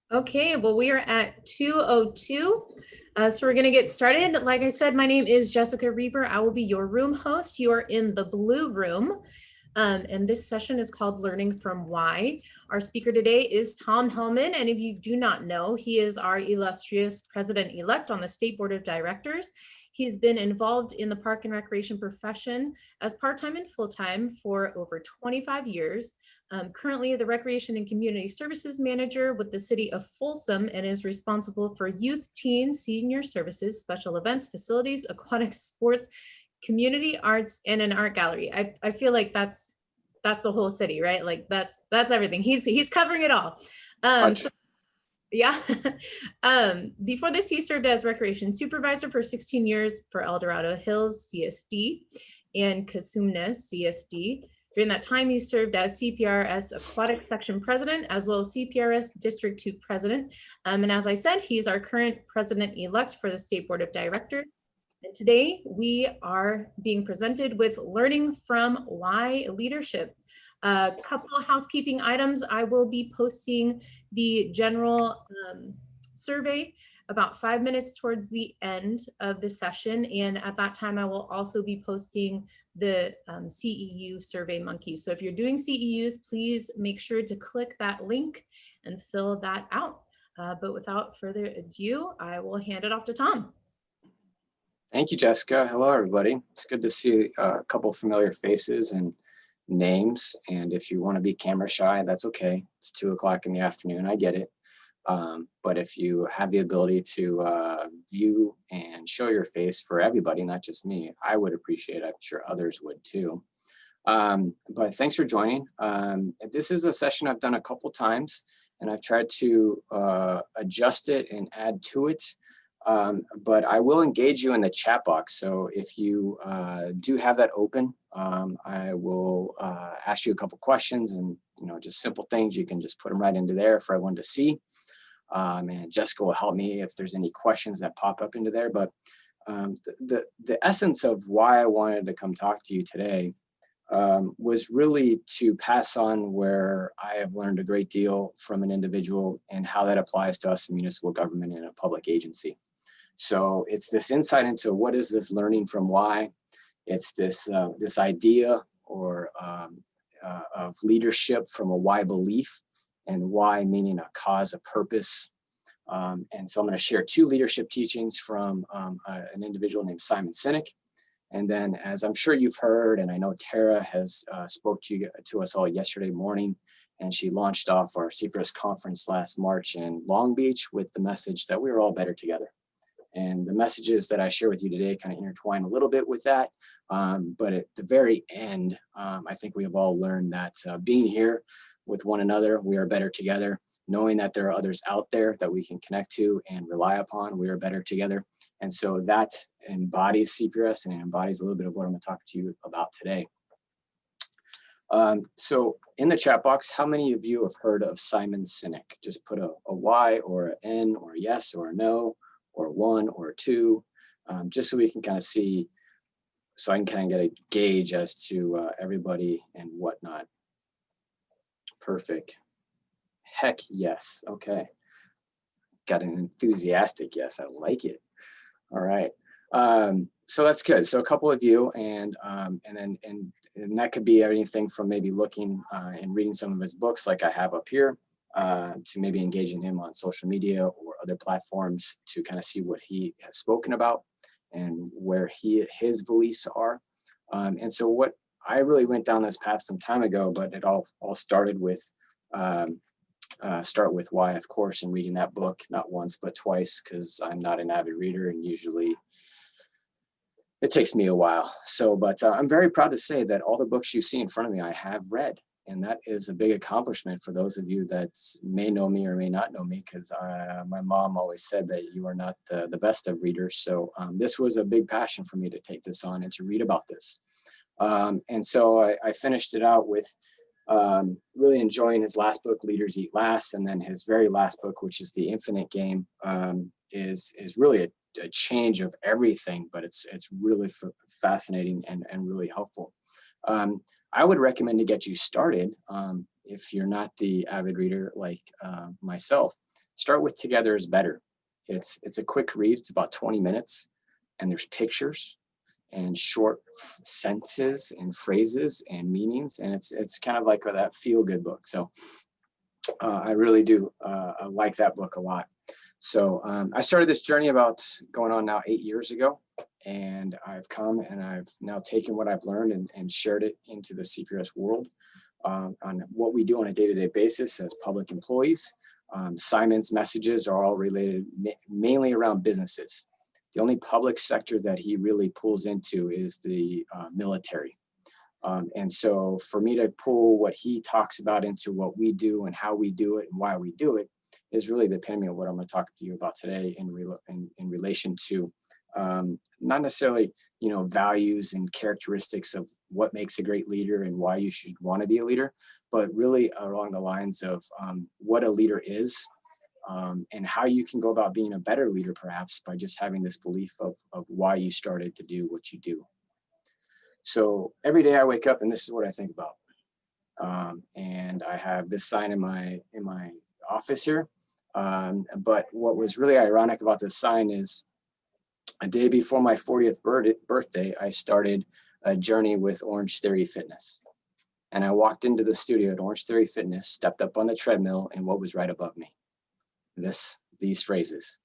Okay, well, we are at 2:02. So we're going to get started. Like I said, my name is Jessica Reber. I will be your room host. You are in the blue room. And this session is called Learning from Why. Our speaker today is Tom Hellmann. And if you do not know, he is our illustrious president-elect on the State Board of Directors. He's been involved in the park and recreation profession as part-time and full-time for over 25 years. Currently the Recreation and Community Services Manager with the City of Folsom and is responsible for youth, teen, senior services, special events, facilities, aquatic sports, community arts, and an art gallery. I feel like that's the whole city, right? Like that's everything. He's covering it all. So, yeah. Before this, he served as recreation supervisor for 16 years for El Dorado Hills CSD and Casumna CSD. During that time, he served as CPRS Aquatic Section President, as well as CPRS District 2 President. And as I said, he's our current president-elect for the State Board of Directors. And today we are being presented with Learning from Why Leadership. A couple of housekeeping items. I will be posting the general survey about 5 minutes towards the end of the session. And at that time, I will also be posting the CEU Survey Monkey. So if you're doing CEUs, please make sure to click that link and fill that out. But without further ado, I will hand it off to Tom. Thank you, Jessica. Hello, everybody. It's good to see a couple familiar faces and names. And if you want to be camera shy, that's okay. It's 2 o'clock in the afternoon. I get it. But if you have the ability to view and show your face for everybody, not just me, I would appreciate it. I'm sure others would too. But thanks for joining. This is a session I've done a couple times, and I've tried to adjust it and add to it. But I will engage you in the chat box. So if you do have that open, I will ask you a couple questions, and just simple things. You can just put them right into there for everyone to see. And Jessica will help me if there's any questions that pop up into there. But the essence of why I wanted to come talk to you today was really to pass on where I have learned a great deal from an individual and how that applies to us in municipal government and a public agency. So it's this insight into what is this learning from why. It's this this idea or of leadership from a why belief, and why meaning a cause, a purpose. And so I'm going to share 2 leadership teachings from an individual named Simon Sinek. And then, as I'm sure you've heard, and I know Tara has spoke to us all yesterday morning, and she launched off our CPRS conference last March in Long Beach with the message that we're all better together. And the messages that I share with you today kind of intertwine a little bit with that. But at the very end, I think we have all learned that being here with one another, we are better together. Knowing that there are others out there that we can connect to and rely upon, we are better together. And so that embodies CPRS, and it embodies a little bit of what I'm going to talk to you about today. So in the chat box, how many of you have heard of Simon Sinek? Just put a Y or an N or a yes or a no or 1 or 2, just so we can kind of see, so I can kind of get a gauge as to everybody and whatnot. Perfect. Heck yes. Okay. Got an enthusiastic yes. I like it. All right. So that's good. So a couple of you, and that could be anything from maybe looking and reading some of his books, like I have up here, to maybe engaging him on social media or other platforms to kind of see what he has spoken about and where his beliefs are. And so what I really went down this path some time ago, but it all started with start with Why, of course, and reading that book not once but twice, because I'm not an avid reader and usually it takes me a while. So, but I'm very proud to say that all the books you see in front of me, I have read. And that is a big accomplishment for those of you that may know me or may not know me, because my mom always said that you are not the best of readers. So this was a big passion for me to take this on and to read about this. And so I finished it out with really enjoying his last book, Leaders Eat Last, and then his very last book, which is The Infinite Game, is really a change of everything, but it's really fascinating and really helpful. I would recommend to get you started, if you're not the avid reader like myself, Start with Together is Better. It's a quick read. It's about 20 minutes, and there's pictures and short sentences and phrases and meanings, and it's kind of like that feel-good book. So I really do like that book a lot. So I started this journey about going on now 8 years ago, and I've come and I've now taken what I've learned and shared it into the CPRS world on what we do on a day-to-day basis as public employees. Simon's messages are all related mainly around businesses. The only public sector that he really pulls into is the military. And so for me to pull what he talks about into what we do and how we do it and why we do it is really the epitome of what I'm going to talk to you about today in relation to not necessarily, values and characteristics of what makes a great leader and why you should want to be a leader, but really along the lines of what a leader is, and how you can go about being a better leader, perhaps by just having this belief of why you started to do what you do. So every day I wake up and this is what I think about. And I have this sign in my office here. But what was really ironic about this sign is a day before my 40th birthday, I started a journey with Orange Theory Fitness. And I walked into the studio at Orange Theory Fitness, stepped up on the treadmill, and what was right above me? These phrases.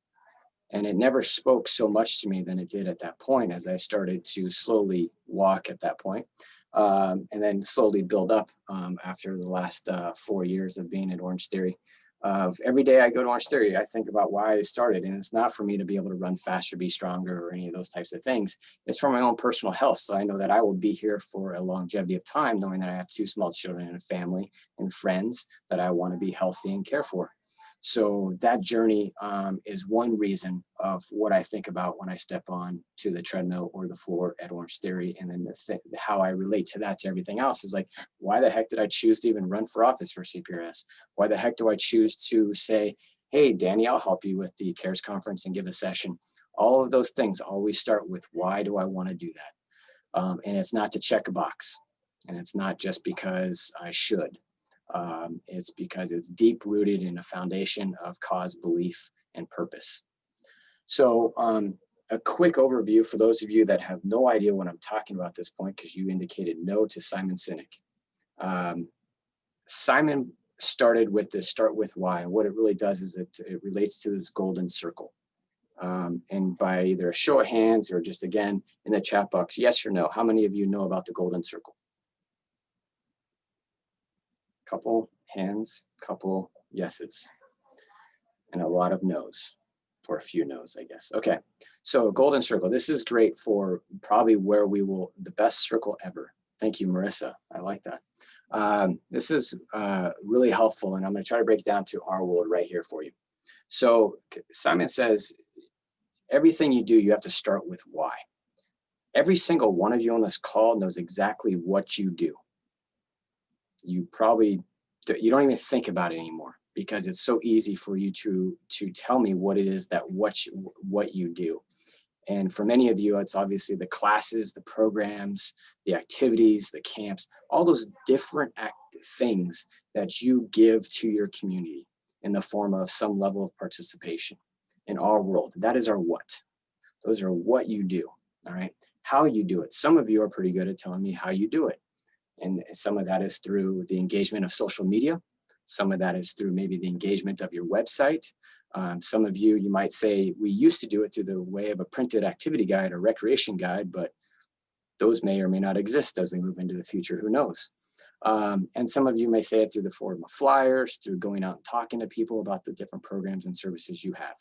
And it never spoke so much to me than it did at that point as I started to slowly walk at that point, and then slowly build up after the last 4 years of being at Orange Theory. Every day I go to Orange Theory, I think about why I started. And it's not for me to be able to run faster, be stronger, or any of those types of things. It's for my own personal health. So I know that I will be here for a longevity of time, knowing that I have 2 small children and a family and friends that I want to be healthy and care for. So that journey is one reason of what I think about when I step on to the treadmill or the floor at Orange Theory. And then how I relate to that to everything else is like, why the heck did I choose to even run for office for CPRS? Why the heck do I choose to say, hey, Danny, I'll help you with the CARES conference and give a session? All of those things always start with, why do I want to do that? And it's not to check a box. And it's not just because I should. It's because it's deep rooted in a foundation of cause, belief, and purpose. So a quick overview for those of you that have no idea what I'm talking about at this point, because you indicated no to Simon Sinek. Simon started with this start with why. And what it really does is it relates to this golden circle. And by either a show of hands or just again in the chat box, yes or no, how many of you know about the golden circle? Couple hands, couple yeses, and a lot of no's, or a few no's, I guess. Okay, so golden circle. This is great for probably where we will, the best circle ever. Thank you, Marissa. I like that. This is really helpful, and I'm going to try to break it down to our world right here for you. So Simon says, everything you do, you have to start with why. Every single one of you on this call knows exactly what you do. You don't even think about it anymore because it's so easy for you to tell me what it is that what you do. And for many of you, it's obviously the classes, the programs, the activities, the camps, all those different things that you give to your community in the form of some level of participation in our world. That is our what. Those are what you do, all right? How you do it. Some of you are pretty good at telling me how you do it. And some of that is through the engagement of social media. Some of that is through maybe the engagement of your website. Some of you might say, we used to do it through the way of a printed activity guide or recreation guide, but those may or may not exist as we move into the future, who knows? And some of you may say it through the form of flyers, through going out and talking to people about the different programs and services you have.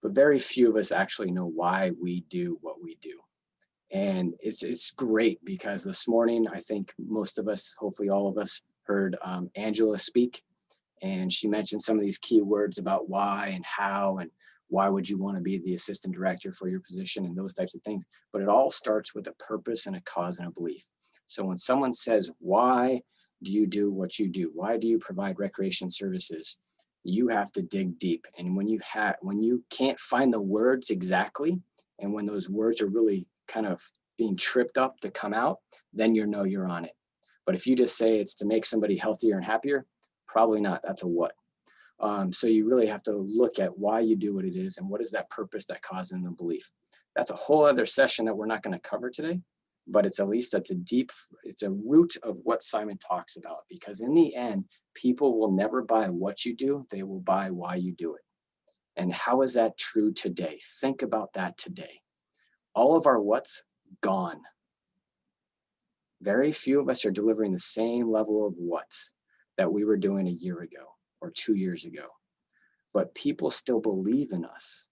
But very few of us actually know why we do what we do. And it's great because this morning, I think most of us, hopefully all of us, heard Angela speak. And she mentioned some of these key words about why and how and why would you want to be the assistant director for your position and those types of things. But it all starts with a purpose and a cause and a belief. So when someone says, why do you do what you do? Why do you provide recreation services? You have to dig deep. And when you can't find the words exactly, and when those words are really kind of being tripped up to come out, then you know you're on it. But if you just say it's to make somebody healthier and happier, probably not. That's a what. So you really have to look at why you do what it is and what is that purpose that causes the belief. That's a whole other session that we're not going to cover today, but it's at least it's a root of what Simon talks about, because in the end, people will never buy what you do, they will buy why you do it. And how is that true today? Think about that today. All of our what's gone. Very few of us are delivering the same level of what's that we were doing a year ago or 2 years ago. But people still believe in us.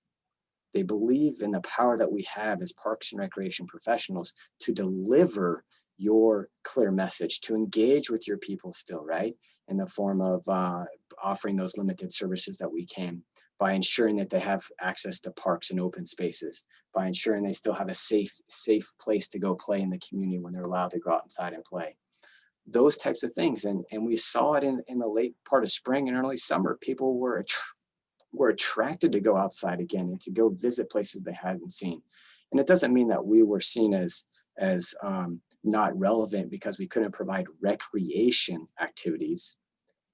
They believe in the power that we have as parks and recreation professionals to deliver your clear message, to engage with your people still, right? In the form of offering those limited services that we can, by ensuring that they have access to parks and open spaces, by ensuring they still have a safe place to go play in the community when they're allowed to go outside and play. Those types of things. And we saw it in the late part of spring and early summer. People were attracted to go outside again and to go visit places they hadn't seen. And it doesn't mean that we were seen as not relevant because we couldn't provide recreation activities.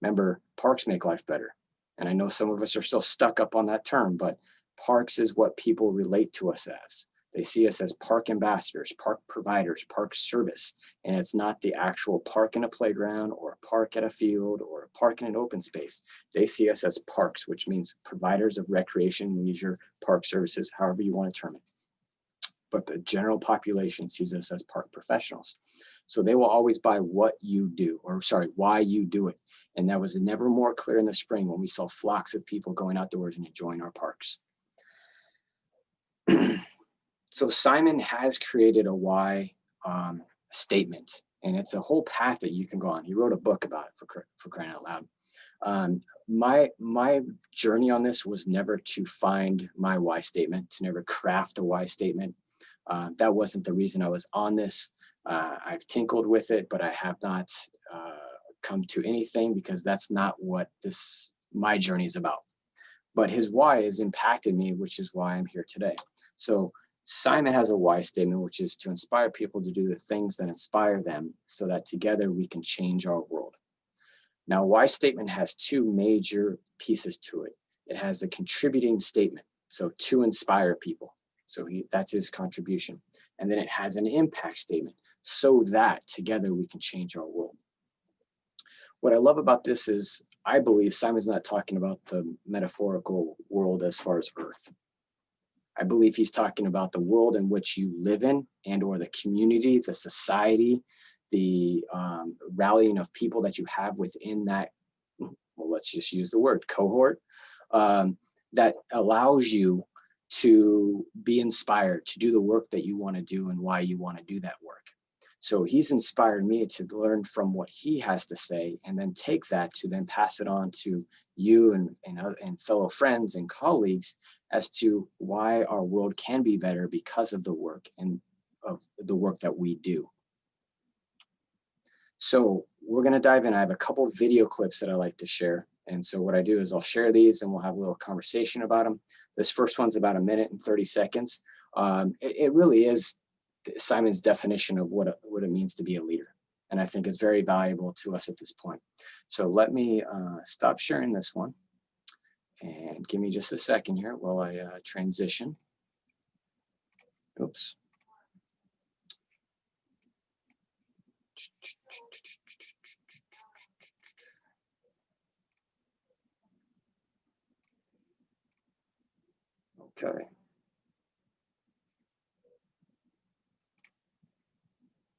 Remember, parks make life better. And I know some of us are still stuck up on that term, but parks is what people relate to us as. They see us as park ambassadors, park providers, park service. And it's not the actual park in a playground or a park at a field or a park in an open space. They see us as parks, which means providers of recreation, leisure, park services, however you want to term it. But the general population sees us as park professionals. So they will always buy why you do it. And that was never more clear in the spring when we saw flocks of people going outdoors and enjoying our parks. So Simon has created a why statement, and it's a whole path that you can go on. He wrote a book about it, for crying out loud. My journey on this was never to find my why statement, to never craft a why statement. That wasn't the reason I was on this. I've tinkled with it, but I have not come to anything, because that's not what my journey is about. But his why has impacted me, which is why I'm here today. So Simon has a why statement, which is to inspire people to do the things that inspire them so that together we can change our world. Now, why statement has two major pieces to it. It has a contributing statement, so to inspire people. So that's his contribution. And then it has an impact statement, so that together we can change our world. What I love about this is I believe Simon's not talking about the metaphorical world as far as Earth. I believe he's talking about the world in which you live in, and or the community, the society, the rallying of people that you have within that, well, let's just use the word cohort, that allows you to be inspired to do the work that you want to do and why you want to do that work. So he's inspired me to learn from what he has to say, and then take that to then pass it on to you and fellow friends and colleagues as to why our world can be better because of the work and of the work that we do. So we're going to dive in. I have a couple of video clips that I like to share. And so what I do is I'll share these and we'll have a little conversation about them. This first one's about 1 minute and 30 seconds. It really is Simon's definition of what it means to be a leader. And I think it's very valuable to us at this point. So let me stop sharing this one and give me just a second here while I transition. Oops. Okay.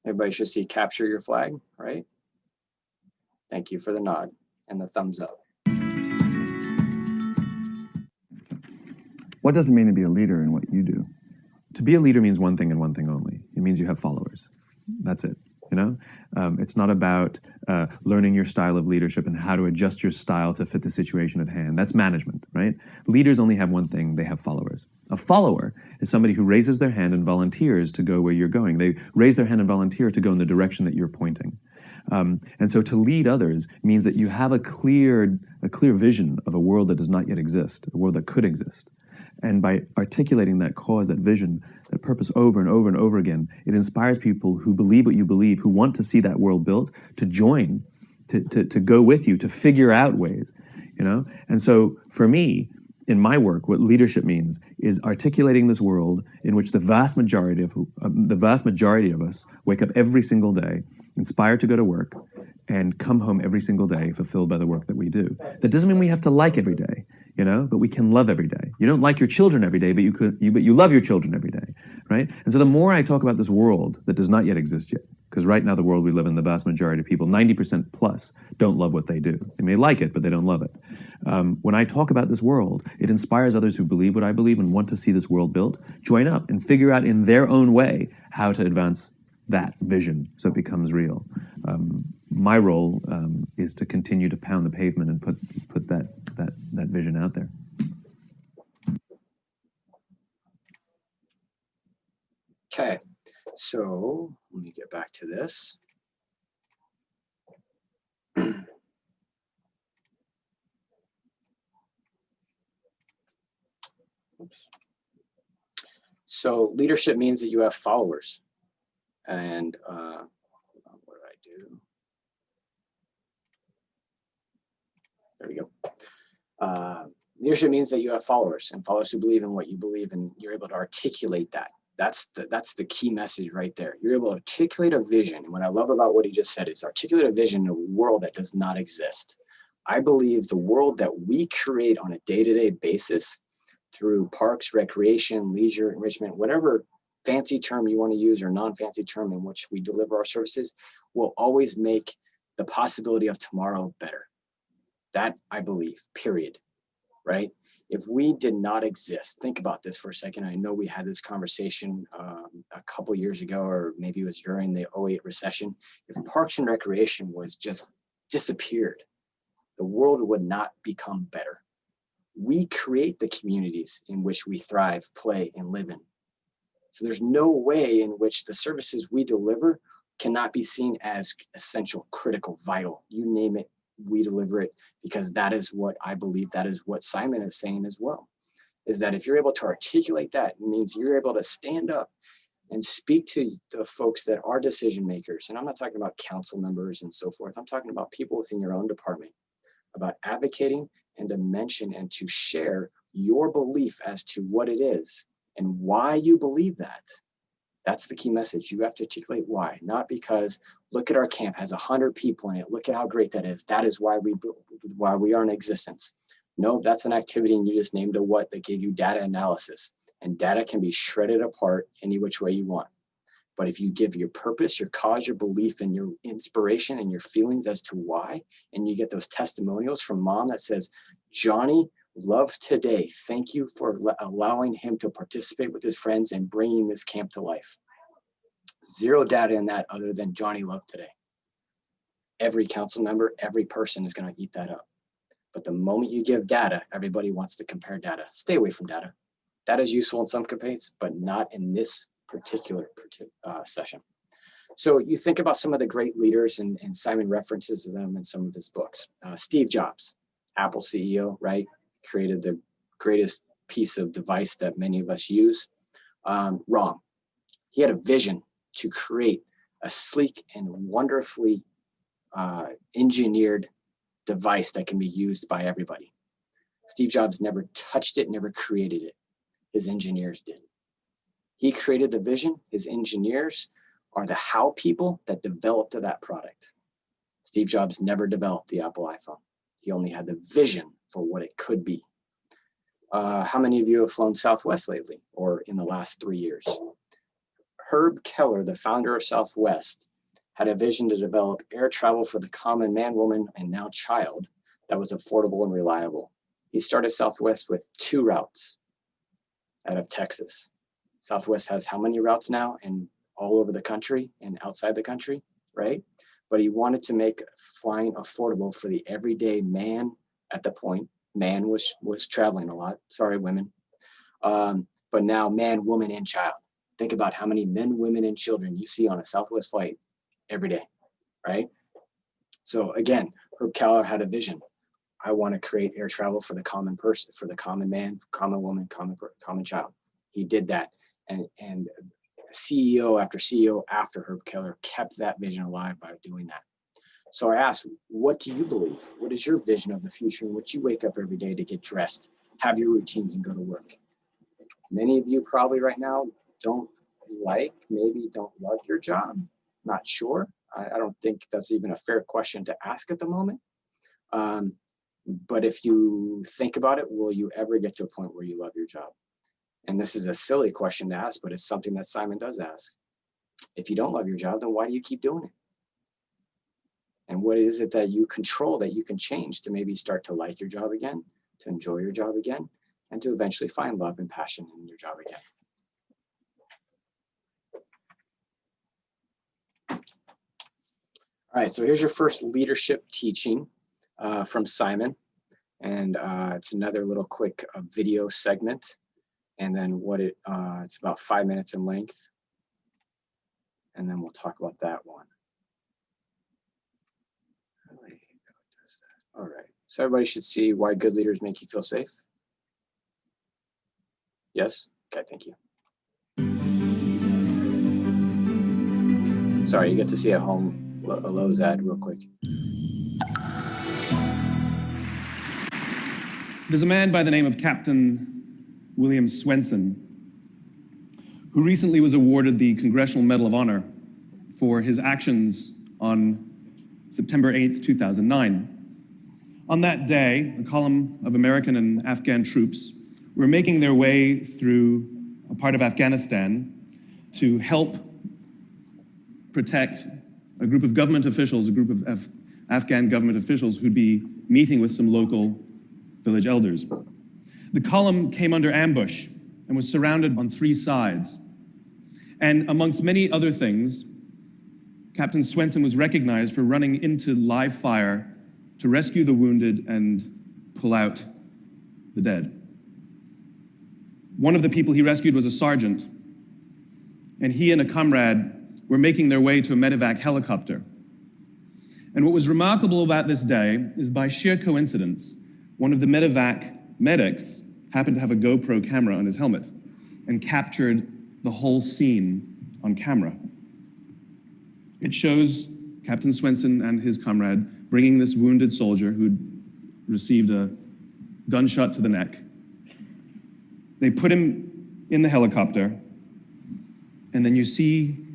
Everybody should see capture your flag, right? Thank you for the nod and the thumbs up. What does it mean to be a leader in what you do? To be a leader means one thing and one thing only. It means you have followers. That's it. You know, it's not about learning your style of leadership and how to adjust your style to fit the situation at hand. That's management, right? Leaders only have one thing: they have followers. A follower is somebody who raises their hand and volunteers to go where you're going. They raise their hand and volunteer to go in the direction that you're pointing. And so to lead others means that you have a clear vision of a world that does not yet exist, a world that could exist. And by articulating that cause, that vision, that purpose over and over and over again, it inspires people who believe what you believe, who want to see that world built, to join, to go with you, to figure out ways. you know? And so for me, in my work, what leadership means is articulating this world in which the vast majority of us wake up every single day, inspired to go to work, and come home every single day fulfilled by the work that we do. That doesn't mean we have to like every day, you know, but we can love every day. You don't like your children every day, but you love your children every day, right? And so the more I talk about this world that does not yet exist yet, because right now the world we live in, the vast majority of people, 90% plus, don't love what they do. They may like it, but they don't love it. When I talk about this world, it inspires others who believe what I believe and want to see this world built, join up and figure out in their own way how to advance that vision so it becomes real. My role is to continue to pound the pavement and put that vision out there. Okay, so let me get back to this. Oops. So leadership means that you have followers. And what did I do? There we go. Leadership means that you have followers, and followers who believe in what you believe, and you're able to articulate that. That's the key message right there. You're able to articulate a vision. And what I love about what he just said is articulate a vision in a world that does not exist. I believe the world that we create on a day-to-day basis through parks, recreation, leisure, enrichment, whatever fancy term you want to use or non-fancy term in which we deliver our services, will always make the possibility of tomorrow better. That I believe, period, right? If we did not exist, think about this for a second. I know we had this conversation a couple years ago, or maybe it was during the 2008 recession. If parks and recreation was just disappeared, the world would not become better. We create the communities in which we thrive, play, and live in. So there's no way in which the services we deliver cannot be seen as essential, critical, vital. You name it, we deliver it, because that is what I believe, that is what Simon is saying as well, is that if you're able to articulate that, it means you're able to stand up and speak to the folks that are decision makers. And I'm not talking about council members and so forth. I'm talking about people within your own department, about advocating and to mention and to share your belief as to what it is and why you believe that. That's the key message. You have to articulate why, not because look at our camp has 100 people in it. Look at how great that is. That is why we are in existence. No, that's an activity and you just named a what that gave you data analysis, and data can be shredded apart any which way you want. But if you give your purpose, your cause, your belief, and your inspiration and your feelings as to why, and you get those testimonials from mom that says, Johnny loved today. Thank you for allowing him to participate with his friends and bringing this camp to life. Zero data in that other than Johnny loved today. Every council member, every person is going to eat that up. But the moment you give data, everybody wants to compare data. Stay away from data. Data is useful in some campaigns, but not in this particular session. So you think about some of the great leaders, and Simon references them in some of his books. Steve Jobs, Apple CEO, right? Created the greatest piece of device that many of us use. Wrong. He had a vision to create a sleek and wonderfully engineered device that can be used by everybody. Steve Jobs never touched it, never created it. His engineers did. He created the vision. His engineers are the how people that developed that product. Steve Jobs never developed the Apple iPhone. He only had the vision for what it could be. How many of you have flown Southwest lately or in the last 3 years? Herb Keller, the founder of Southwest, had a vision to develop air travel for the common man, woman, and now child that was affordable and reliable. He started Southwest with 2 routes out of Texas. Southwest has how many routes now and all over the country and outside the country, right? But he wanted to make flying affordable for the everyday man at the point. Man was traveling a lot. Sorry, women. But now man, woman, and child. Think about how many men, women, and children you see on a Southwest flight every day, right? So again, Herb Keller had a vision. I want to create air travel for the common person, for the common man, common woman, common child. He did that. And CEO after CEO after Herb Keller kept that vision alive by doing that. So I asked, what do you believe? What is your vision of the future in which you wake up every day to get dressed, have your routines, and go to work? Many of you probably right now maybe don't love your job. Not sure. I don't think that's even a fair question to ask at the moment. But if you think about it, will you ever get to a point where you love your job? And this is a silly question to ask, but it's something that Simon does ask. If you don't love your job, then why do you keep doing it? And what is it that you control that you can change to maybe start to like your job again, to enjoy your job again, and to eventually find love and passion in your job again? All right, so here's your first leadership teaching from Simon. And it's another little quick video segment. And then it's about 5 minutes in length. And then we'll talk about that one. All right, so everybody should see why good leaders make you feel safe. Yes? Okay, thank you. Sorry, you get to see at home a Lowe's ad real quick. There's a man by the name of Captain William Swenson, who recently was awarded the Congressional Medal of Honor for his actions on September 8th, 2009. On that day, a column of American and Afghan troops were making their way through a part of Afghanistan to help protect a group of government officials, a group of Afghan government officials who'd be meeting with some local village elders. The column came under ambush and was surrounded on 3 sides. And amongst many other things, Captain Swenson was recognized for running into live fire to rescue the wounded and pull out the dead. One of the people he rescued was a sergeant, and he and a comrade were making their way to a medevac helicopter. And what was remarkable about this day is, by sheer coincidence, one of the medevac medics happened to have a GoPro camera on his helmet and captured the whole scene on camera. It shows Captain Swenson and his comrade bringing this wounded soldier who'd received a gunshot to the neck. They put him in the helicopter, and then you see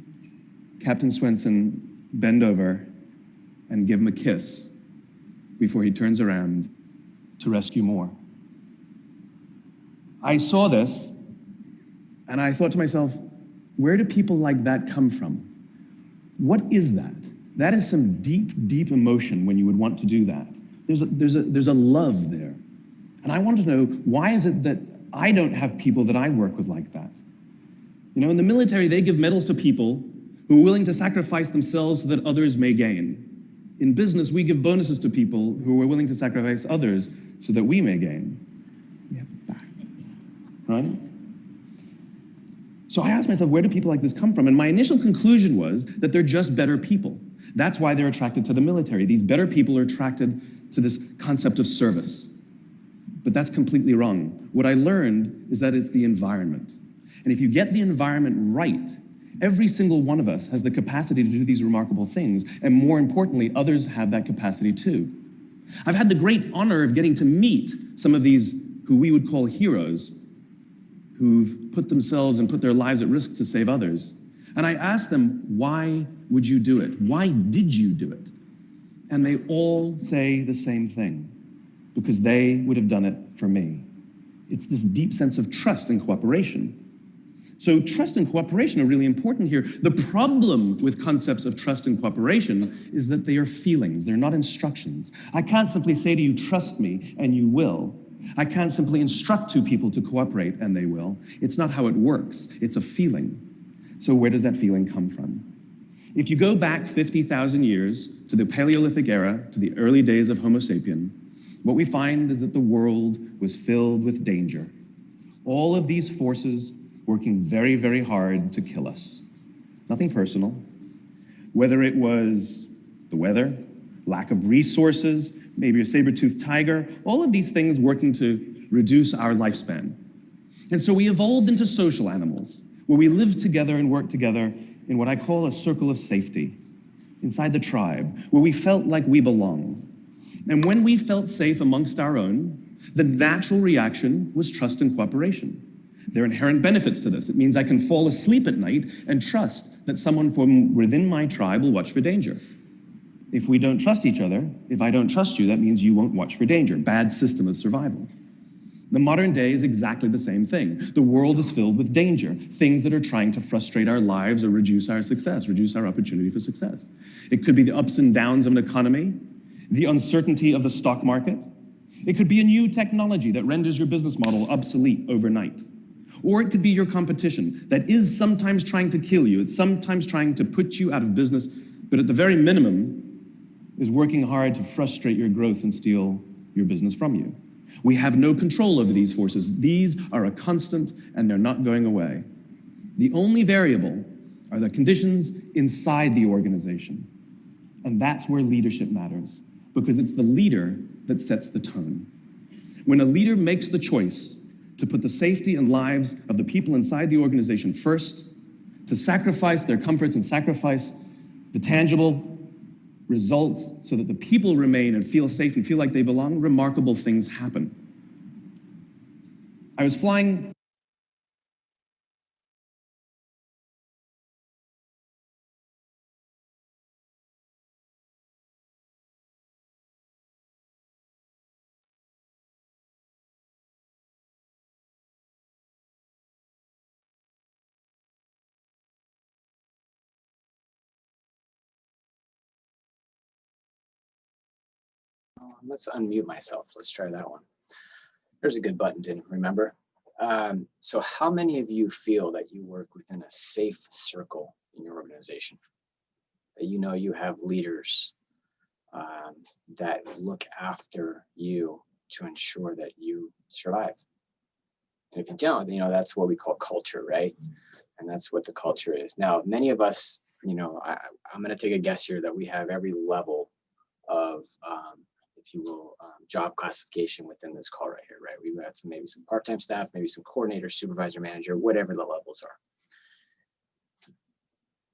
Captain Swenson bend over and give him a kiss before he turns around to rescue more. I saw this, and I thought to myself, where do people like that come from? What is that? That is some deep, deep emotion when you would want to do that. There's a love there. And I want to know, why is it that I don't have people that I work with like that? You know, in the military, they give medals to people who are willing to sacrifice themselves so that others may gain. In business, we give bonuses to people who are willing to sacrifice others so that we may gain. We have it back, right? So I asked myself, where do people like this come from? And my initial conclusion was that they're just better people. That's why they're attracted to the military. These better people are attracted to this concept of service. But that's completely wrong. What I learned is that it's the environment. And if you get the environment right, every single one of us has the capacity to do these remarkable things. And more importantly, others have that capacity too. I've had the great honor of getting to meet some of these who we would call heroes, who've put themselves and put their lives at risk to save others. And I asked them, why would you do it? Why did you do it? And they all say the same thing, because they would have done it for me. It's this deep sense of trust and cooperation. So trust and cooperation are really important here. The problem with concepts of trust and cooperation is that they are feelings, they're not instructions. I can't simply say to you, trust me, and you will. I can't simply instruct 2 people to cooperate, and they will. It's not how it works, it's a feeling. So where does that feeling come from? If you go back 50,000 years to the Paleolithic era, to the early days of Homo sapien, what we find is that the world was filled with danger. All of these forces working very, very hard to kill us. Nothing personal. Whether it was the weather, lack of resources, maybe a saber-toothed tiger, all of these things working to reduce our lifespan. And so we evolved into social animals, where we live together and work together in what I call a circle of safety. inside the tribe, where we felt like we belong. And when we felt safe amongst our own, the natural reaction was trust and cooperation. There are inherent benefits to this. It means I can fall asleep at night and trust that someone from within my tribe will watch for danger. If we don't trust each other, if I don't trust you, that means you won't watch for danger. Bad system of survival. The modern day is exactly the same thing. The world is filled with danger, things that are trying to frustrate our lives or reduce our success, reduce our opportunity for success. It could be the ups and downs of an economy, the uncertainty of the stock market. It could be a new technology that renders your business model obsolete overnight. Or it could be your competition that is sometimes trying to kill you. It's sometimes trying to put you out of business, but at the very minimum is working hard to frustrate your growth and steal your business from you. We have no control over these forces. These are a constant and they're not going away. The only variable are the conditions inside the organization. And that's where leadership matters, because it's the leader that sets the tone. When a leader makes the choice to put the safety and lives of the people inside the organization first, to sacrifice their comforts and sacrifice the tangible results so that the people remain and feel safe and feel like they belong, remarkable things happen. I was flying Let's unmute myself. Let's try that one. There's a good button, didn't remember. So how many of you feel that you work within a safe circle in your organization? That you know you have leaders that look after you to ensure that you survive. And if you don't, that's what we call culture, right? And that's what the culture is. Now, many of us, I'm going to take a guess here that we have every level of, if you will, job classification within this call right here, right? We've got maybe some part-time staff, maybe some coordinator, supervisor, manager, whatever the levels are.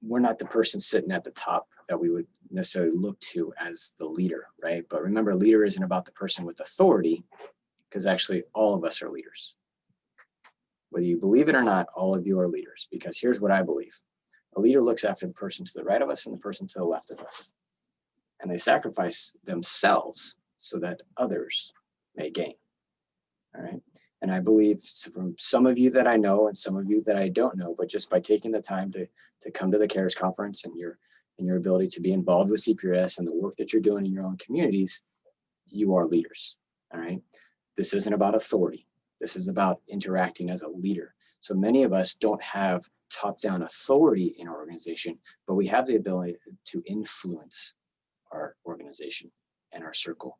We're not the person sitting at the top that we would necessarily look to as the leader, right? But remember, leader isn't about the person with authority, because actually all of us are leaders. Whether you believe it or not, all of you are leaders, because here's what I believe. A leader looks after the person to the right of us and the person to the left of us. And they sacrifice themselves so that others may gain. All right. And I believe from some of you that I know and some of you that I don't know, but just by taking the time to come to the CARES conference and your ability to be involved with CPRS and the work that you're doing in your own communities, you are leaders. All right. This isn't about authority. This is about interacting as a leader. So many of us don't have top-down authority in our organization, but we have the ability to influence our organization and our circle,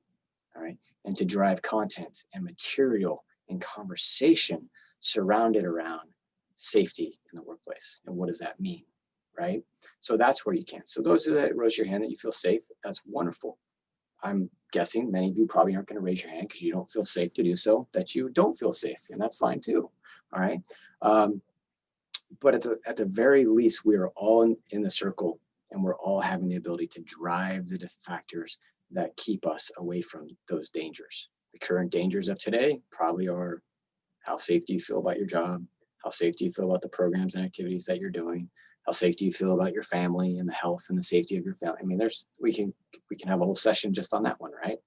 all right? And to drive content and material and conversation surrounded around safety in the workplace. And what does that mean, right? So that's where you can. So those of you that raise your hand that you feel safe, that's wonderful. I'm guessing many of you probably aren't going to raise your hand because you don't feel safe to do so, that you don't feel safe, and that's fine too, all right? But at the very least, we are all in the circle, and we're all having the ability to drive the factors that keep us away from those dangers. The current dangers of today probably are how safe do you feel about your job? How safe do you feel about the programs and activities that you're doing? How safe do you feel about your family and the health and the safety of your family? I mean, we can have a whole session just on that one, right?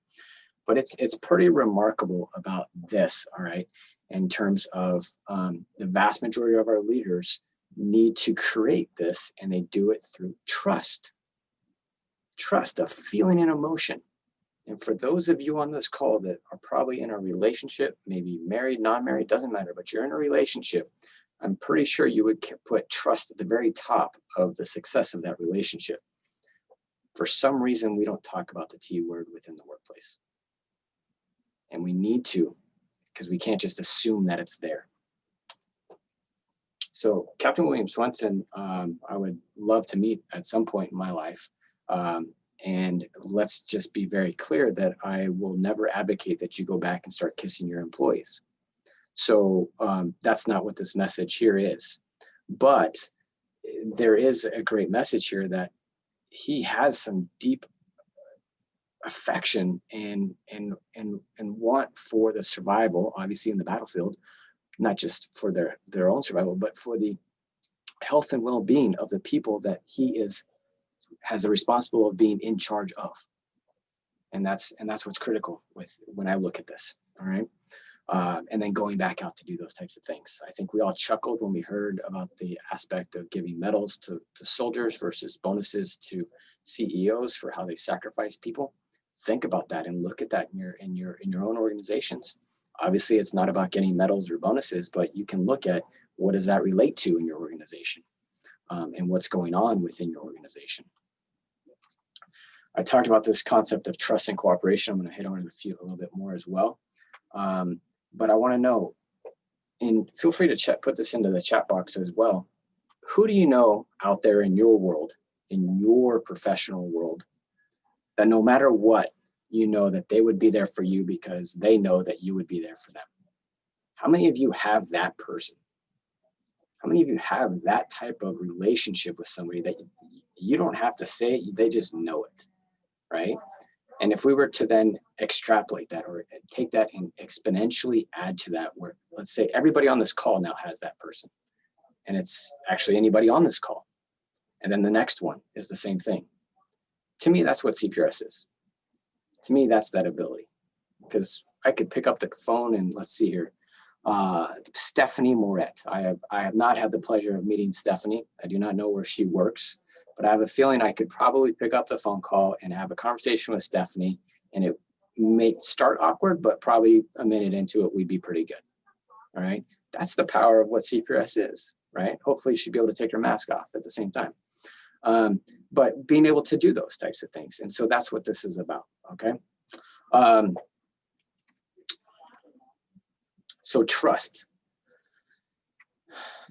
But it's pretty remarkable about this, all right, in terms of the vast majority of our leaders need to create this, and they do it through trust, a feeling and emotion. And for those of you on this call that are probably in a relationship, maybe married, non-married, doesn't matter, but you're in a relationship, I'm pretty sure you would put trust at the very top of the success of that relationship. For some reason, we don't talk about the T word within the workplace. And we need to, because we can't just assume that it's there. So Captain William Swenson, I would love to meet at some point in my life. And let's just be very clear that I will never advocate that you go back and start kissing your employees. So that's not what this message here is. But there is a great message here that he has some deep affection and want for the survival, obviously in the battlefield, not just for their own survival, but for the health and well-being of the people that he has the responsible of being in charge of. And that's what's critical with when I look at this. All right. And then going back out to do those types of things. I think we all chuckled when we heard about the aspect of giving medals to soldiers versus bonuses to CEOs for how they sacrifice people. Think about that and look at that in your own organizations. Obviously, it's not about getting medals or bonuses, but you can look at what does that relate to in your organization, and what's going on within your organization. I talked about this concept of trust and cooperation. I'm going to hit on it a little bit more as well. But I want to know, and feel free to put this into the chat box as well. Who do you know out there in your world, in your professional world, that no matter what, you know that they would be there for you because they know that you would be there for them? How many of you have that person? How many of you have that type of relationship with somebody that you don't have to say it, they just know it, right? And if we were to then extrapolate that or take that and exponentially add to that, where let's say everybody on this call now has that person, and it's actually anybody on this call, and then the next one is the same thing. To me, that's what CPRS is. To me, that's that ability, because I could pick up the phone and let's see here, Stephanie Moret. I have not had the pleasure of meeting Stephanie. I do not know where she works, but I have a feeling I could probably pick up the phone call and have a conversation with Stephanie, and it may start awkward, but probably a minute into it, we'd be pretty good. All right. That's the power of what CPRS is, right? Hopefully she'd be able to take her mask off at the same time. But being able to do those types of things. And so that's what this is about. Okay. So trust.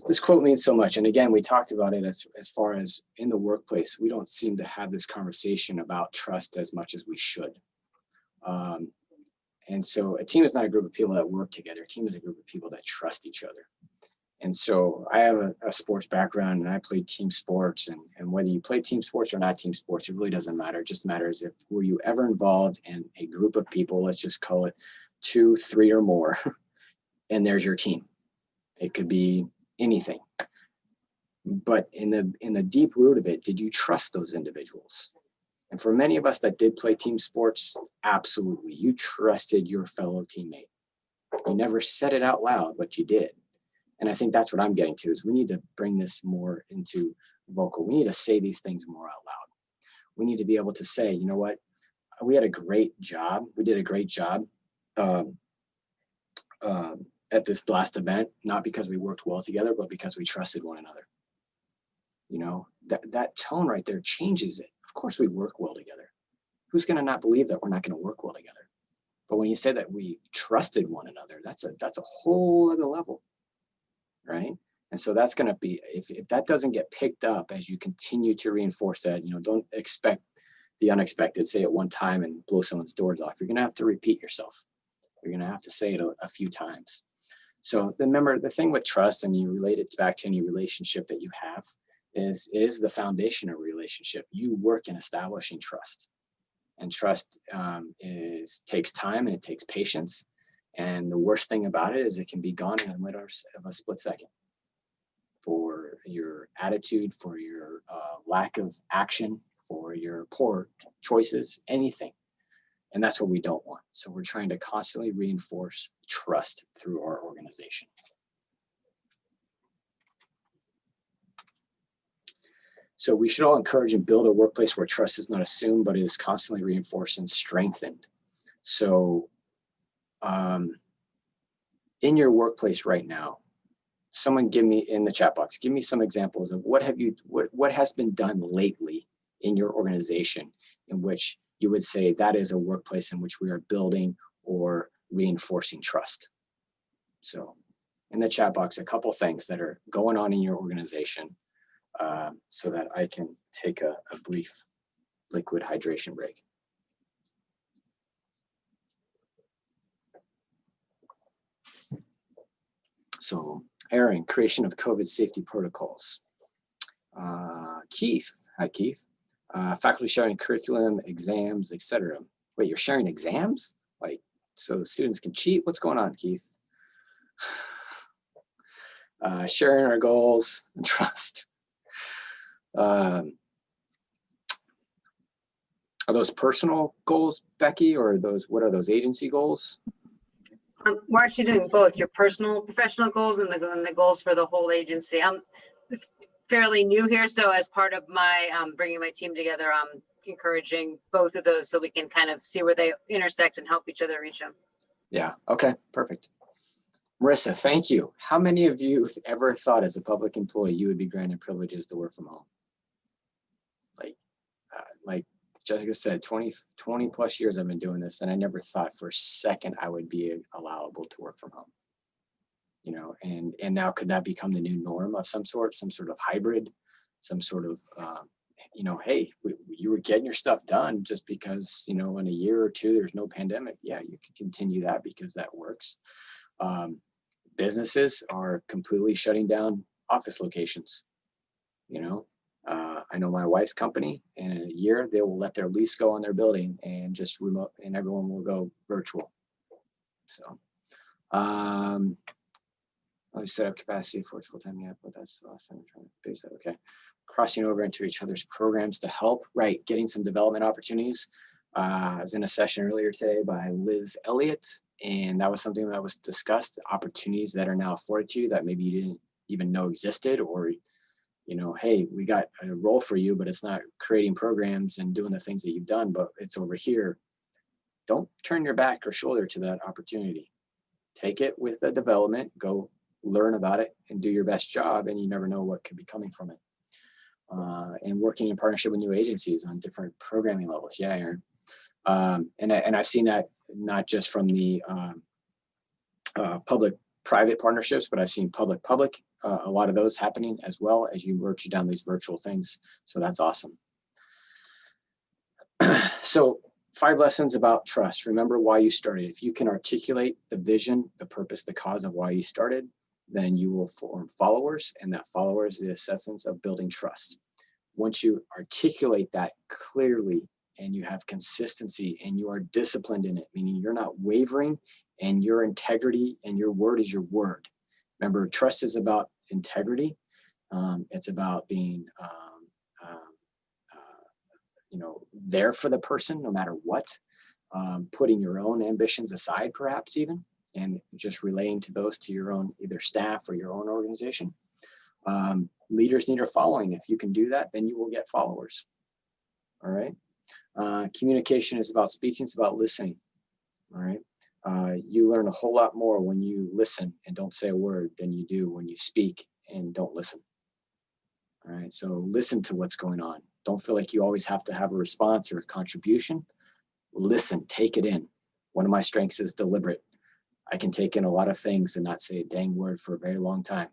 This quote means so much. And again, we talked about it as far as in the workplace, we don't seem to have this conversation about trust as much as we should. And so a team is not a group of people that work together. A team is a group of people that trust each other. And so I have a sports background, and I played team sports, and whether you play team sports or not team sports, it really doesn't matter. It just matters if were you ever involved in a group of people, let's just call it 2, 3 or more, and there's your team. It could be anything. But in the deep root of it, did you trust those individuals? And for many of us that did play team sports, absolutely. You trusted your fellow teammate. You never said it out loud, but you did. And I think that's what I'm getting to, is we need to bring this more into vocal. We need to say these things more out loud. We need to be able to say, you know what, we had a great job. We did a great job at this last event, not because we worked well together, but because we trusted one another. You know, that tone right there changes it. Of course we work well together. Who's going to not believe that we're not going to work well together? But when you say that we trusted one another, that's a whole other level. Right. And so that's going to be, if that doesn't get picked up as you continue to reinforce that, you know, don't expect the unexpected, say it one time and blow someone's doors off. You're going to have to repeat yourself. You're going to have to say it a few times. So remember, the thing with trust, and you relate it back to any relationship that you have, is it is the foundation of a relationship. You work in establishing trust, and trust takes time and it takes patience. And the worst thing about it is it can be gone in a matter of a split second. For your attitude, for your lack of action, for your poor choices, anything. And that's what we don't want. So we're trying to constantly reinforce trust through our organization. So we should all encourage and build a workplace where trust is not assumed, but it is constantly reinforced and strengthened. So in your workplace right now, someone give me in the chat box, give me some examples of what has been done lately in your organization in which you would say that is a workplace in which we are building or reinforcing trust. So in the chat box, a couple things that are going on in your organization so that I can take a brief liquid hydration break. So Aaron, creation of COVID safety protocols. Keith, hi Keith. Faculty sharing curriculum, exams, etc. Wait, you're sharing exams? Like, so the students can cheat? What's going on, Keith? Sharing our goals and trust. Are those personal goals, Becky, or what are those agency goals? We're actually doing both your personal professional goals and the goals for the whole agency. I'm fairly new here, so as part of my bringing my team together, I'm encouraging both of those so we can kind of see where they intersect and help each other reach them. Yeah, okay, perfect. Marissa, thank you. How many of you ever thought as a public employee you would be granted privileges to work from home? Like Jessica said, 20 plus years I've been doing this, and I never thought for a second I would be allowable to work from home. You know, and now could that become the new norm of some sort of hybrid, some sort of, you know, hey, you were getting your stuff done just because, you know, in a year or two, there's no pandemic. Yeah, you can continue that because that works. Businesses are completely shutting down office locations, you know. I know my wife's company, and in a year they will let their lease go on their building and just remote, and everyone will go virtual. So, we set up capacity for full-time. Yeah, but that's the last time I'm trying to fix that. Okay, crossing over into each other's programs to help. Right, getting some development opportunities. I was in a session earlier today by Liz Elliott, and that was something that was discussed. Opportunities that are now afforded to you that maybe you didn't even know existed, or you know, hey, we got a role for you, but it's not creating programs and doing the things that you've done, but it's over here. Don't turn your back or shoulder to that opportunity. Take it with the development, go learn about it and do your best job, and you never know what could be coming from it. And working in partnership with new agencies on different programming levels. Yeah, Aaron. And I've seen that not just from the public-private partnerships, but I've seen public-public. A lot of those happening as well as you merge down these virtual things. So that's awesome. So 5 lessons about trust. Remember why you started. If you can articulate the vision, the purpose, the cause of why you started, then you will form followers, and that followers is the essence of building trust. Once you articulate that clearly and you have consistency and you are disciplined in it, meaning you're not wavering, and your integrity and your word is your word. Remember, trust is about integrity. It's about being, you know, there for the person no matter what. Putting your own ambitions aside, perhaps even, and just relating to those to your own either staff or your own organization. Leaders need a following. If you can do that, then you will get followers. All right. Communication is about speaking. It's about listening. All right. You learn a whole lot more when you listen and don't say a word than you do when you speak and don't listen. All right, so listen to what's going on. Don't feel like you always have to have a response or a contribution. Listen, take it in. One of my strengths is deliberate. I can take in a lot of things and not say a dang word for a very long time.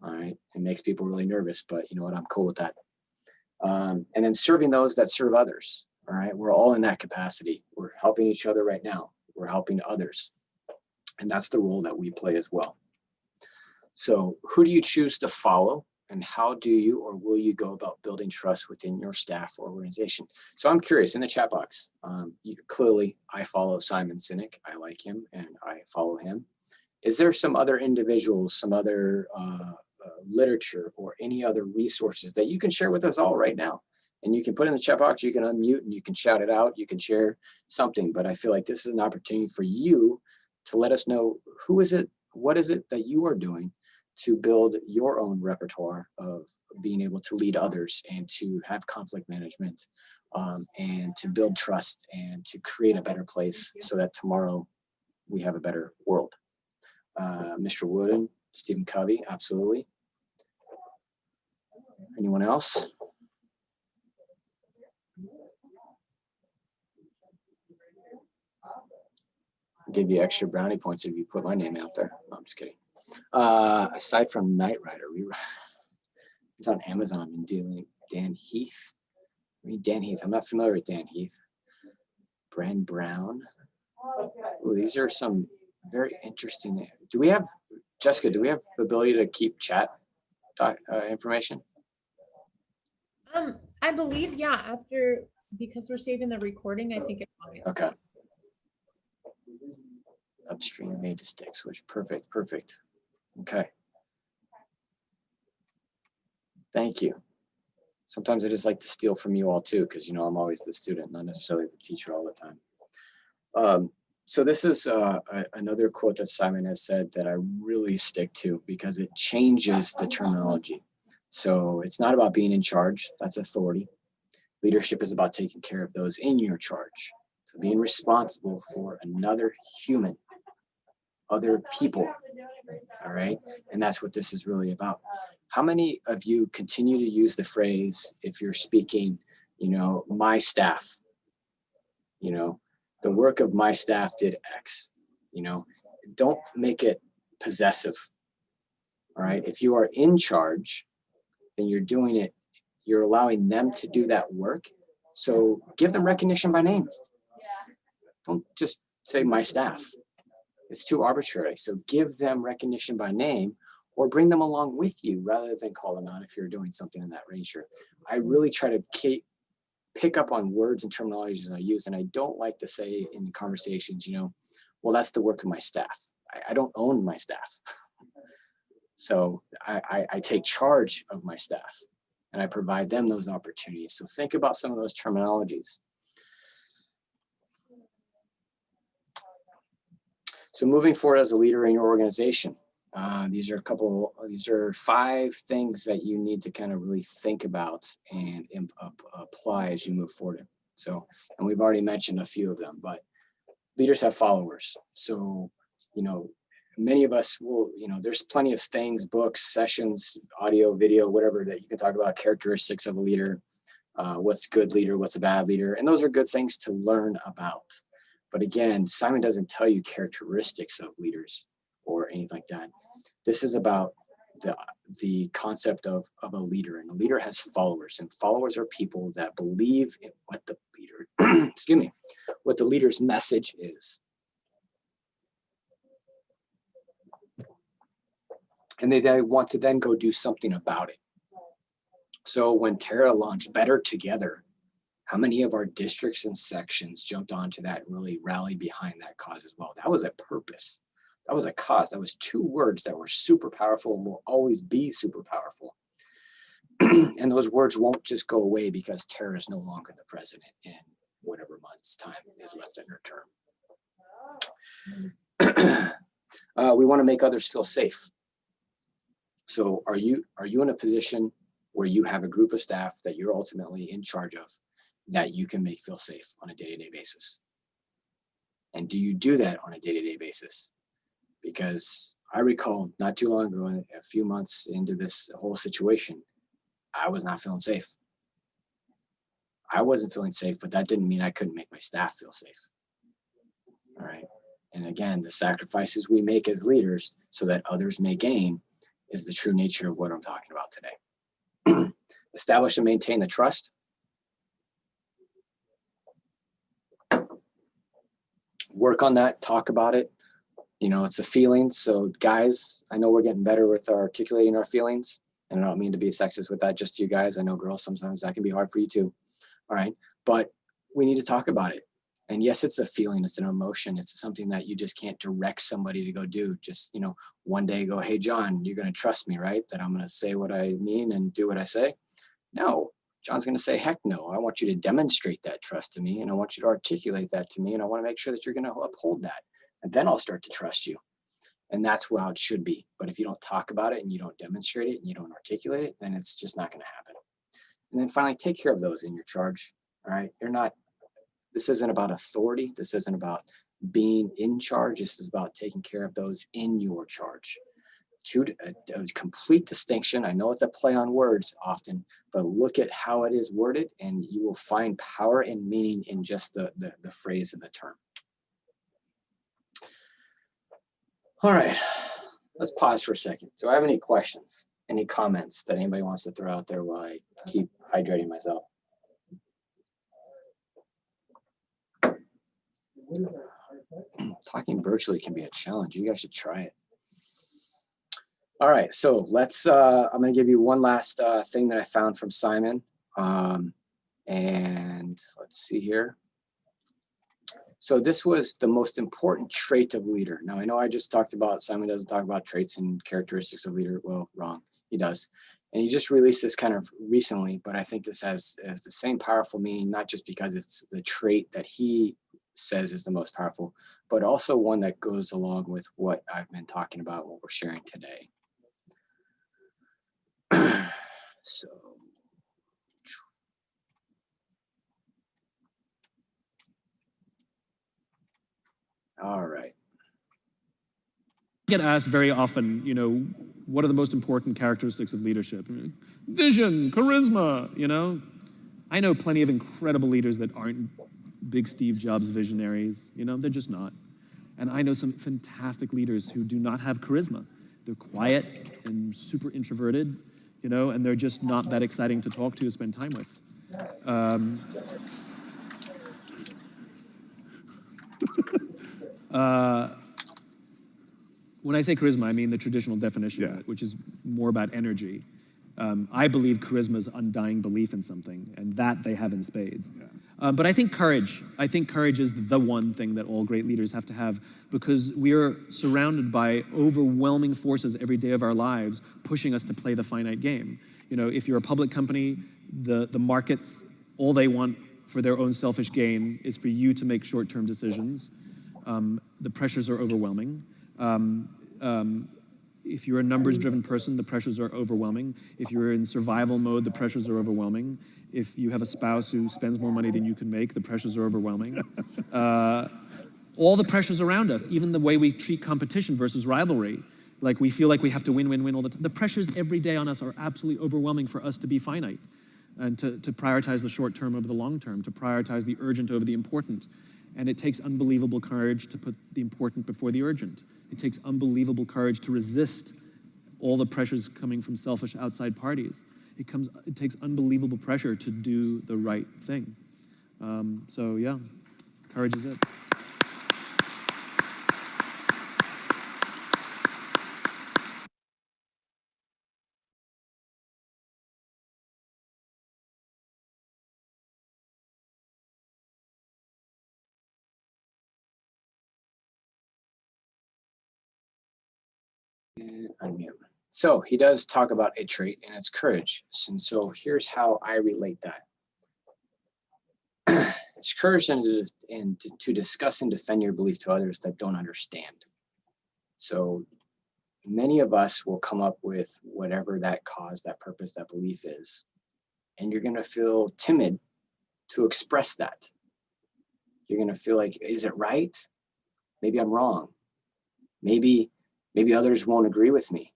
All right, it makes people really nervous, but you know what, I'm cool with that. And then serving those that serve others. All right, we're all in that capacity. We're helping each other right now. We're helping others. And that's the role that we play as well. So who do you choose to follow, and how do you or will you go about building trust within your staff or organization? So I'm curious, in the chat box, clearly I follow Simon Sinek. I like him and I follow him. Is there some other individuals, some other literature or any other resources that you can share with us all right now? And you can put in the chat box, you can unmute and you can shout it out, you can share something, but I feel like this is an opportunity for you to let us know who is it, what is it that you are doing to build your own repertoire of being able to lead others and to have conflict management and to build trust and to create a better place so that tomorrow we have a better world. Mr. Wooden, Stephen Covey, absolutely. Anyone else? I'll give you extra brownie points if you put my name out there. No, I'm just kidding. Aside from Knight Rider, it's on Amazon. I've been dealing Dan Heath. I mean, Dan Heath. I'm not familiar with Dan Heath. Bran Brown. Ooh, these are some very interesting. Do we have, Jessica, do we have the ability to keep chat information? I believe, yeah, after, because we're saving the recording, I think it's August. Okay. Upstream made to stick switch. Perfect, perfect. Okay. Thank you. Sometimes I just like to steal from you all too, because I'm always the student, not necessarily the teacher all the time. So this is another quote that Simon has said that I really stick to because it changes the terminology. So it's not about being in charge, that's authority. Leadership is about taking care of those in your charge. So being responsible for another human, other people, all right? And that's what this is really about. How many of you continue to use the phrase, if you're speaking, my staff, the work of my staff did X, don't make it possessive, all right? If you are in charge, then you're doing it, you're allowing them to do that work. So give them recognition by name. Don't just say my staff. It's too arbitrary. So give them recognition by name or bring them along with you rather than call them out if you're doing something in that range. I really try to pick up on words and terminologies I use. And I don't like to say in conversations, well, that's the work of my staff. I don't own my staff. So I take charge of my staff and I provide them those opportunities. So think about some of those terminologies. So moving forward as a leader in your organization, these are 5 things that you need to kind of really think about and apply as you move forward. So, and we've already mentioned a few of them, but leaders have followers. So, many of us will, there's plenty of things, books, sessions, audio, video, whatever that you can talk about characteristics of a leader, what's a good leader, what's a bad leader. And those are good things to learn about. But again, Simon doesn't tell you characteristics of leaders or anything like that. This is about the concept of a leader, and a leader has followers, and followers are people that believe in what the leader, what the leader's message is. And they want to then go do something about it. So when Tara launched Better Together, how many of our districts and sections jumped onto that and really rallied behind that cause as well? That was a purpose. That was a cause. That was 2 words that were super powerful and will always be super powerful. And those words won't just go away because Tara is no longer the president in whatever month's time is left in her term. We want to make others feel safe. So are you in a position where you have a group of staff that you're ultimately in charge of that you can make feel safe on a day-to-day basis? And do you do that on a day-to-day basis? Because I recall not too long ago, a few months into this whole situation, I was not feeling safe. I wasn't feeling safe, but that didn't mean I couldn't make my staff feel safe. All right. And again, the sacrifices we make as leaders so that others may gain is the true nature of what I'm talking about today. Establish and maintain the trust. Work on that, talk about it. It's the feelings. So guys, I know we're getting better with articulating our feelings. And I don't mean to be sexist with that, just you guys. I know girls, sometimes that can be hard for you too. All right. But we need to talk about it. And yes, it's a feeling, it's an emotion. It's something that you just can't direct somebody to go do. Just, one day go, hey, John, you're going to trust me, right? That I'm going to say what I mean and do what I say? No, John's going to say, heck no. I want you to demonstrate that trust to me. And I want you to articulate that to me. And I want to make sure that you're going to uphold that. And then I'll start to trust you. And that's how it should be. But if you don't talk about it and you don't demonstrate it and you don't articulate it, then it's just not going to happen. And then finally, take care of those in your charge. All right. This isn't about authority. This isn't about being in charge. This is about taking care of those in your charge. A complete distinction. I know it's a play on words often, but look at how it is worded and you will find power and meaning in just the phrase of the term. All right, let's pause for a second. Do I have any questions, any comments that anybody wants to throw out there while I keep hydrating myself? Talking virtually can be a challenge. You guys should try it. All right, so let's, I'm gonna give you one last thing that I found from Simon And let's see here. So this was the most important trait of leader. Now I know I just talked about, Simon doesn't talk about traits and characteristics of leader. Well, wrong, he does. And he just released this kind of recently, but I think this has the same powerful meaning, not just because it's the trait that he says is the most powerful, but also one that goes along with what I've been talking about, what we're sharing today. So, all right. I get asked very often, you know, what are the most important characteristics of leadership? Vision, charisma, you know. I know plenty of incredible leaders that aren't big Steve Jobs visionaries, you know, they're just not. And I know some fantastic leaders who do not have charisma. They're quiet and super introverted, you know, and they're just not that exciting to talk to or spend time with. When I say charisma, I mean the traditional definition of it, which is more about energy. I believe charisma is undying belief in something, and that they have in spades. But I think courage is the one thing that all great leaders have to have, because we are surrounded by overwhelming forces every day of our lives pushing us to play the finite game. You know, if you're a public company, the markets, all they want for their own selfish gain is for you to make short-term decisions. The pressures are overwhelming. If you're a numbers-driven person, the pressures are overwhelming. If you're in survival mode, the pressures are overwhelming. If you have a spouse who spends more money than you can make, the pressures are overwhelming. All the pressures around us, even the way we treat competition versus rivalry, like we feel like we have to win, win, win all the time. The pressures every day on us are absolutely overwhelming for us to be finite and to prioritize the short term over the long term, to prioritize the urgent over the important. And it takes unbelievable courage to put the important before the urgent. It takes unbelievable courage to resist all the pressures coming from selfish outside parties. It takes unbelievable pressure to do the right thing. So yeah, courage is it. And unmute. So he does talk about a trait, and it's courage. And so here's how I relate that. It's courage and to discuss and defend your belief to others that don't understand. So many of us will come up with whatever that cause, that purpose, that belief is, and you're going to feel timid to express that. You're going to feel like, is it right? Maybe I'm wrong. Maybe others won't agree with me.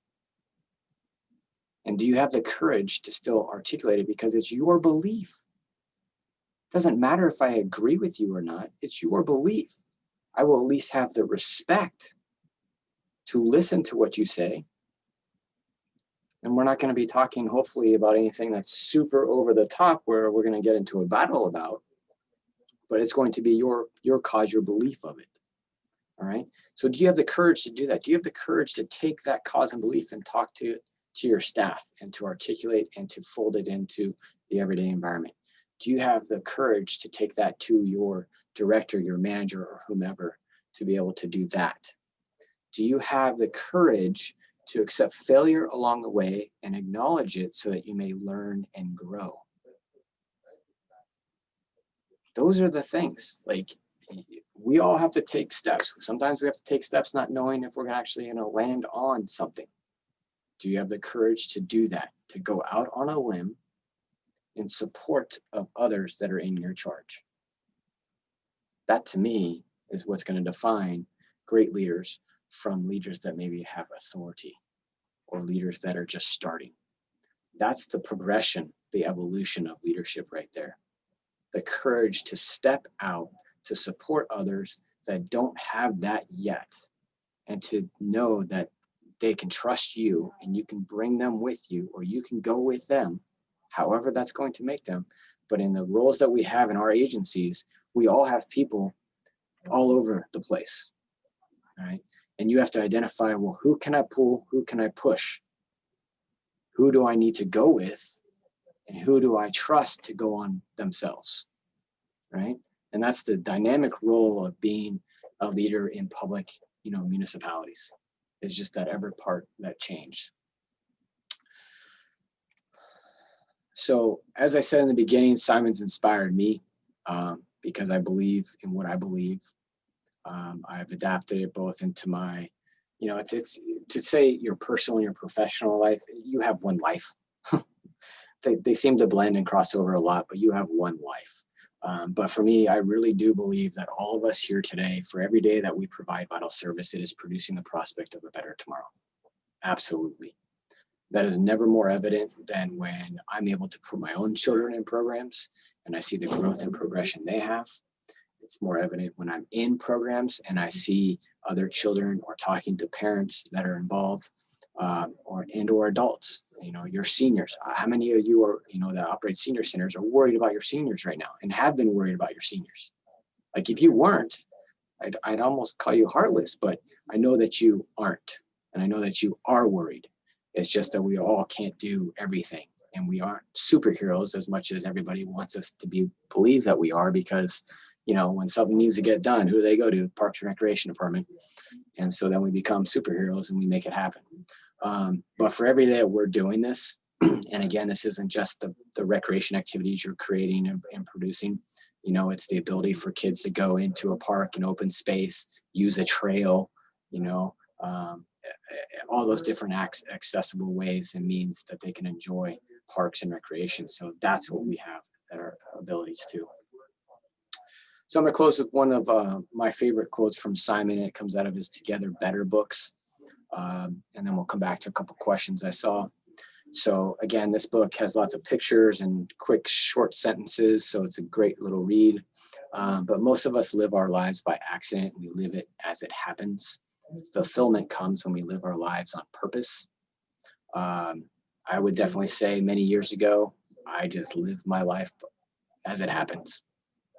And do you have the courage to still articulate it, because it's your belief? It doesn't matter if I agree with you or not. It's your belief. I will at least have the respect to listen to what you say. And we're not going to be talking, hopefully, about anything that's super over the top where we're going to get into a battle about, but it's going to be your cause, your belief of it. All right. So do you have the courage to do that? Do you have the courage to take that cause and belief and talk to your staff and to articulate and to fold it into the everyday environment? Do you have the courage to take that to your director, your manager, or whomever to be able to do that? Do you have the courage to accept failure along the way and acknowledge it so that you may learn and grow? Those are the things. Like, we all have to take steps. Sometimes we have to take steps not knowing if we're actually going to land on something. Do you have the courage to do that, to go out on a limb in support of others that are in your charge? That, to me, is what's going to define great leaders from leaders that maybe have authority or leaders that are just starting. That's the progression, the evolution of leadership right there. The courage to step out, to support others that don't have that yet, and to know that they can trust you and you can bring them with you, or you can go with them, however that's going to make them. But in the roles that we have in our agencies, we all have people all over the place, all right? And you have to identify, well, who can I pull? Who can I push? Who do I need to go with? and who do I trust to go on themselves, right? And that's the dynamic role of being a leader in public, municipalities. It's just that every part that changed. So as I said in the beginning, Simon's inspired me because I believe in what I believe. I've adapted it both into my, it's to say your personal and your professional life, you have one life. They seem to blend and cross over a lot, but you have one life. But for me, I really do believe that all of us here today, for every day that we provide vital service, it is producing the prospect of a better tomorrow. Absolutely. That is never more evident than when I'm able to put my own children in programs and I see the growth and progression they have. It's more evident when I'm in programs and I see other children or talking to parents that are involved or adults, your seniors. How many of you are, that operate senior centers are worried about your seniors right now and have been worried about your seniors? Like if you weren't, I'd almost call you heartless, but I know that you aren't. And I know that you are worried. It's just that we all can't do everything. And we aren't superheroes as much as everybody wants us to believe that we are, because, when something needs to get done, who do they go to? Parks and Recreation Department. And so then we become superheroes and we make it happen. But for every day that we're doing this, and again, this isn't just the recreation activities you're creating and producing, it's the ability for kids to go into a park, an open space, use a trail, all those different accessible ways and means that they can enjoy parks and recreation. So that's what we have at our abilities too. So I'm going to close with one of my favorite quotes from Simon, and it comes out of his Together Better books. And then we'll come back to a couple questions I saw. So again, this book has lots of pictures and quick short sentences, so it's a great little read. But most of us live our lives by accident. We live it as it happens. Fulfillment comes when we live our lives on purpose. I would definitely say many years ago, I just lived my life as it happens.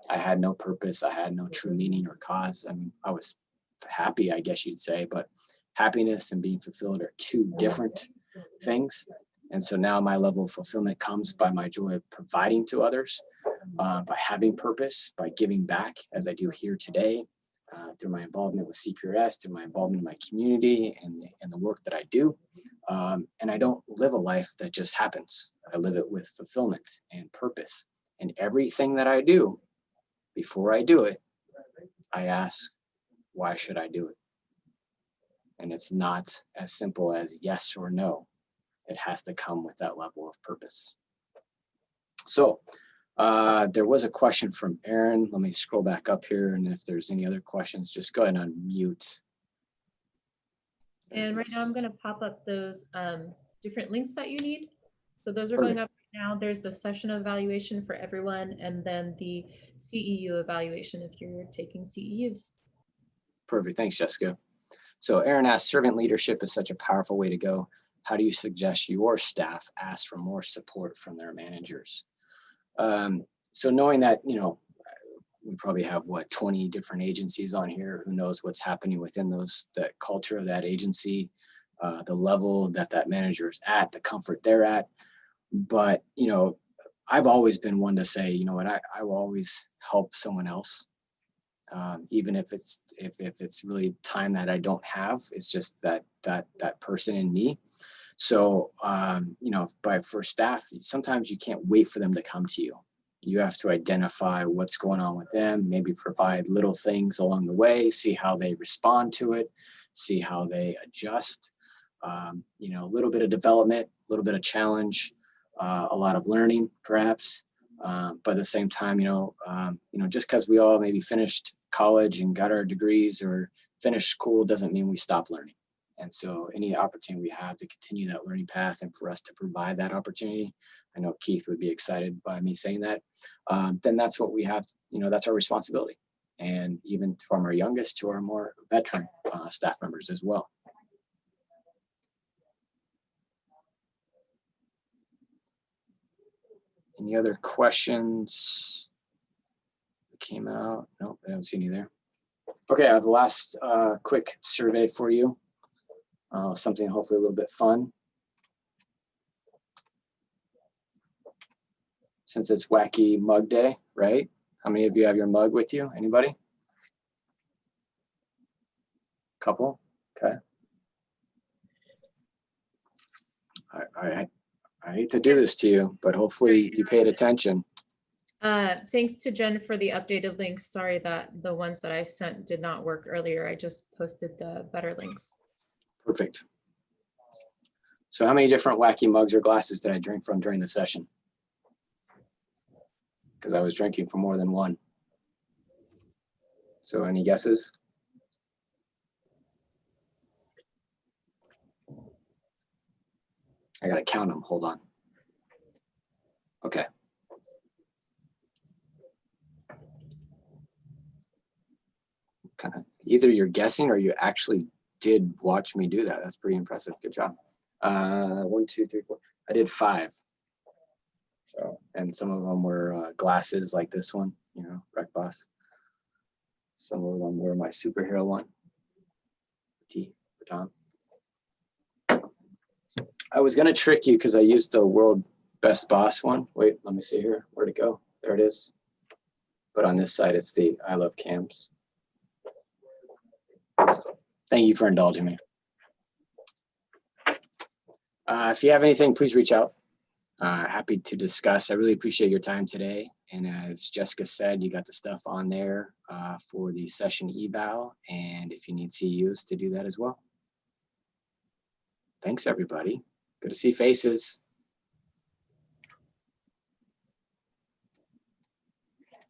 I had no purpose. I had no true meaning or cause. I mean, I was happy, I guess you'd say, but happiness and being fulfilled are two different things. And so now my level of fulfillment comes by my joy of providing to others, by having purpose, by giving back as I do here today, through my involvement with CPRS, through my involvement in my community and the work that I do. And I don't live a life that just happens. I live it with fulfillment and purpose. And everything that I do, before I do it, I ask, why should I do it? And it's not as simple as yes or no. It has to come with that level of purpose. So there was a question from Aaron. Let me scroll back up here. And if there's any other questions, just go ahead and unmute. And right now I'm going to pop up those different links that you need. So those are going up right now. There's the session evaluation for everyone, and then the CEU evaluation if you're taking CEUs. Perfect. Thanks, Jessica. So Aaron asked, servant leadership is such a powerful way to go. How do you suggest your staff ask for more support from their managers? So knowing that, we probably have 20 different agencies on here. Who knows what's happening within that culture of that agency, the level that manager is at, the comfort they're at. But, I've always been one to say, you know what, I will always help someone else. Even if it's really time that I don't have, it's just that person in me. So, but for staff, sometimes you can't wait for them to come to you. You have to identify what's going on with them, maybe provide little things along the way, see how they respond to it, see how they adjust, a little bit of development, a little bit of challenge, a lot of learning perhaps. But at the same time, just because we all maybe finished college and got our degrees or finished school doesn't mean we stop learning. And so any opportunity we have to continue that learning path and for us to provide that opportunity, I know Keith would be excited by me saying that, then that's what we have, that's our responsibility. And even from our youngest to our more veteran staff members as well. Any other questions that came out? Nope, I don't see any there. Okay, I have the last quick survey for you. Something hopefully a little bit fun. since it's Wacky Mug Day, right? How many of you have your mug with you? Anybody? Couple? Okay. I hate to do this to you, but hopefully you paid attention. Thanks to Jen for the updated links. Sorry that the ones that I sent did not work earlier. I just posted the better links. Perfect. So how many different Wacky mugs or glasses did I drink from during the session? Because I was drinking from more than one. So any guesses? I gotta count them, hold on. Okay. Kind of, either you're guessing or you actually did watch me do that. That's pretty impressive, good job. 1, 2, 3, 4, I did 5. So, and some of them were glasses like this one, you know, Wreck Boss. Some of them were my superhero one, T for Tom. I was gonna trick you because I used the World Best Boss one. Wait, let me see here. Where'd it go? There it is. But on this side, it's the I Love Cams. So, thank you for indulging me. If you have anything, please reach out. Happy to discuss. I really appreciate your time today. And as Jessica said, you got the stuff on there for the session eval. And if you need CEUs to do that as well. Thanks, everybody. Good to see faces.